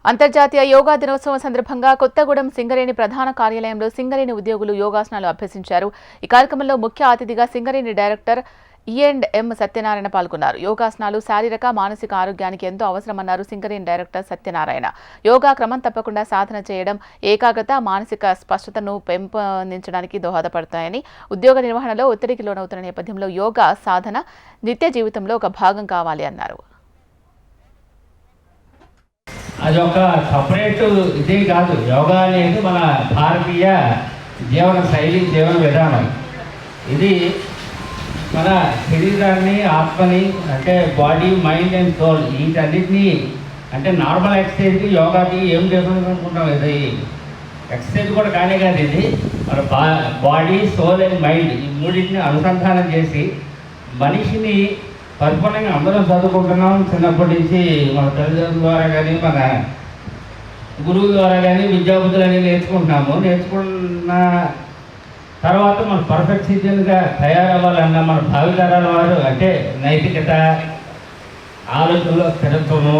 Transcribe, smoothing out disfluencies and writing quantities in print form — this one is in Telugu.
అంతర్జాతీయ యోగా దినోత్సవం సందర్భంగా కొత్తగూడెం సింగరేణి ప్రధాన కార్యాలయంలో సింగరేణి ఉద్యోగులు యోగాసనాలు అభ్యసించారు. ఈ కార్యక్రమంలో ముఖ్య అతిథిగా సింగరేణి డైరెక్టర్ E&M సత్యనారాయణ పాల్గొన్నారు. యోగాసనాలు శారీరక మానసిక ఆరోగ్యానికి ఎంతో అవసరమన్నారు సింగరేణి డైరెక్టర్ సత్యనారాయణ. యోగా క్రమం తప్పకుండా సాధన చేయడం ఏకాగ్రత, మానసిక స్పష్టతను పెంపొందించడానికి దోహదపడతాయని, ఉద్యోగ నిర్వహణలో ఒత్తిడికి లోనవుతున్న నేపథ్యంలో యోగా సాధన నిత్య జీవితంలో ఒక భాగం కావాలి అన్నారు. అది ఒక సపరేట్ ఇదే కాదు. యోగా అనేది మన భారతీయ జీవన శైలి, జీవన విధానం. ఇది మన శరీరాన్ని, ఆత్మని, అంటే బాడీ, మైండ్ అండ్ సోల్, వీటన్నిటినీ, అంటే నార్మల్ ఎక్సర్సైజ్కి యోగాకి ఏం డిఫరెన్స్ అనుకుంటాం. ఇది ఎక్సర్సైజ్ కూడా కానే కాదు. ఇది మన బాడీ, సోల్ అండ్ మైండ్, ఈ మూడింటిని అనుసంధానం చేసి మనిషిని పరిపూర్ణంగా అందరం చదువుకుంటున్నాం. చిన్నప్పటి నుంచి మన తల్లిదండ్రుల ద్వారా కానీ, మన గురువు ద్వారా కానీ విద్యాబుద్ధులని నేర్చుకున్న తర్వాత మన పర్ఫెక్ట్ సిటిజన్గా తయారవ్వాలన్న మన భావితరాల వారు, అంటే నైతికత, ఆలోచనలో స్థిరత్వము,